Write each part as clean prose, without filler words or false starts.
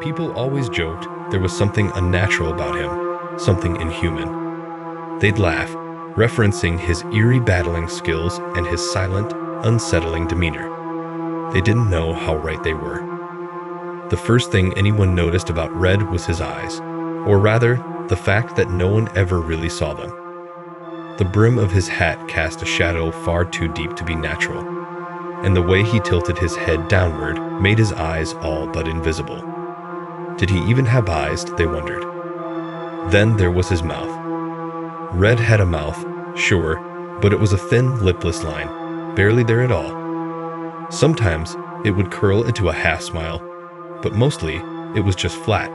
People always joked there was something unnatural about him, something inhuman. They'd laugh, referencing his eerie battling skills and his silent, unsettling demeanor. They didn't know how right they were. The first thing anyone noticed about Red was his eyes, or rather, the fact that no one ever really saw them. The brim of his hat cast a shadow far too deep to be natural, and the way he tilted his head downward made his eyes all but invisible. Did he even have eyes, they wondered. Then there was his mouth. Red had a mouth, sure, but it was a thin, lipless line, barely there at all. Sometimes it would curl into a half smile, but mostly it was just flat,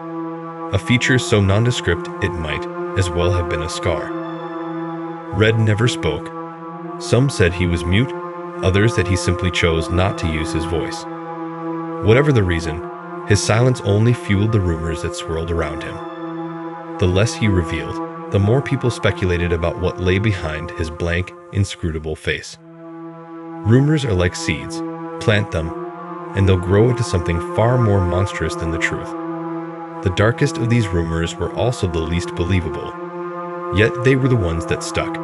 a feature so nondescript it might as well have been a scar. Red never spoke. Some said he was mute, others that he simply chose not to use his voice. Whatever the reason, his silence only fueled the rumors that swirled around him. The less he revealed, the more people speculated about what lay behind his blank, inscrutable face. Rumors are like seeds. Plant them, and they'll grow into something far more monstrous than the truth. The darkest of these rumors were also the least believable, yet they were the ones that stuck.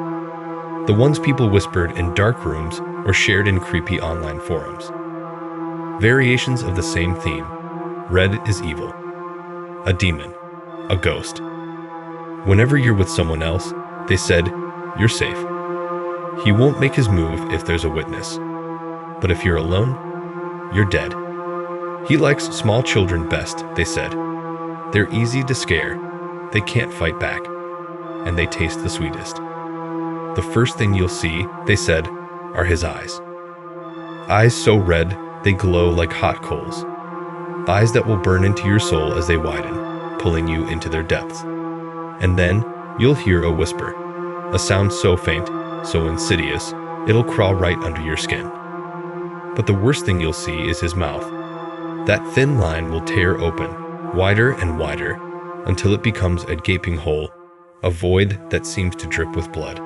The ones people whispered in dark rooms or shared in creepy online forums. Variations of the same theme. Red is evil. A demon. A ghost. Whenever you're with someone else, they said, you're safe. He won't make his move if there's a witness. But if you're alone, you're dead. He likes small children best, they said. They're easy to scare, they can't fight back, and they taste the sweetest. The first thing you'll see, they said, are his eyes. Eyes so red, they glow like hot coals. Eyes that will burn into your soul as they widen, pulling you into their depths. And then, you'll hear a whisper, a sound so faint, so insidious, it'll crawl right under your skin. But the worst thing you'll see is his mouth. That thin line will tear open, wider and wider, until it becomes a gaping hole, a void that seems to drip with blood.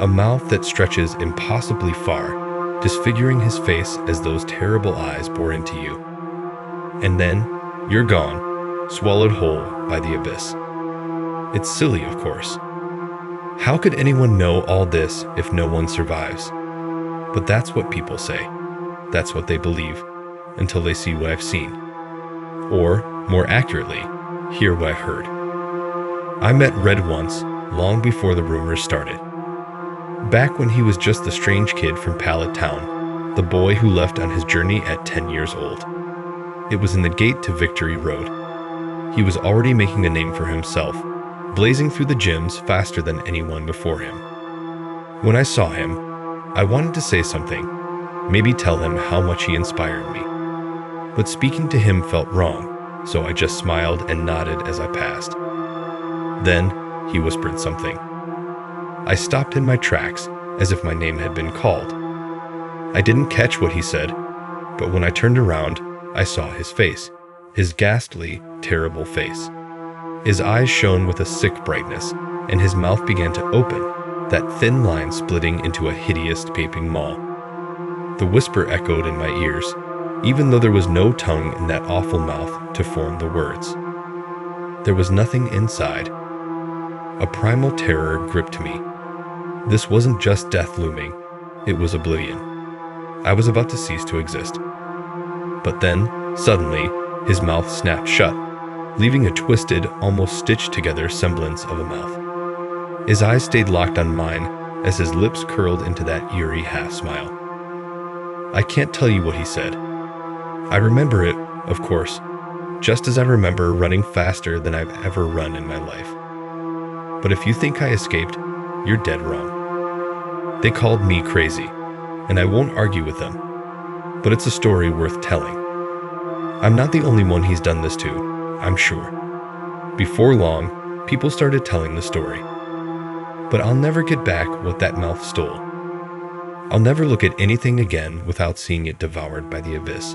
A mouth that stretches impossibly far, disfiguring his face as those terrible eyes bore into you. And then, you're gone, swallowed whole by the abyss. It's silly, of course. How could anyone know all this if no one survives? But that's what people say. That's what they believe, until they see what I've seen. Or, more accurately, hear what I've heard. I met Red once, long before the rumors started. Back when he was just the strange kid from Pallet Town, the boy who left on his journey at 10 years old. It was in the gate to Victory Road. He was already making a name for himself, blazing through the gyms faster than anyone before him. When I saw him, I wanted to say something, maybe tell him how much he inspired me. But speaking to him felt wrong, so I just smiled and nodded as I passed. Then, he whispered something. I stopped in my tracks, as if my name had been called. I didn't catch what he said, but when I turned around, I saw his face, his ghastly, terrible face. His eyes shone with a sick brightness, and his mouth began to open, that thin line splitting into a hideous, gaping maw. The whisper echoed in my ears, even though there was no tongue in that awful mouth to form the words. There was nothing inside. A primal terror gripped me. This wasn't just death looming, it was oblivion. I was about to cease to exist. But then, suddenly, his mouth snapped shut, leaving a twisted, almost stitched-together semblance of a mouth. His eyes stayed locked on mine as his lips curled into that eerie half-smile. I can't tell you what he said. I remember it, of course, just as I remember running faster than I've ever run in my life. But if you think I escaped, you're dead wrong. They called me crazy, and I won't argue with them. But it's a story worth telling. I'm not the only one he's done this to, I'm sure. Before long, people started telling the story. But I'll never get back what that mouth stole. I'll never look at anything again without seeing it devoured by the abyss.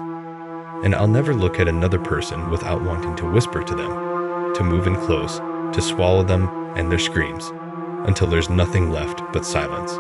And I'll never look at another person without wanting to whisper to them, to move in close, to swallow them and their screams, until there's nothing left but silence.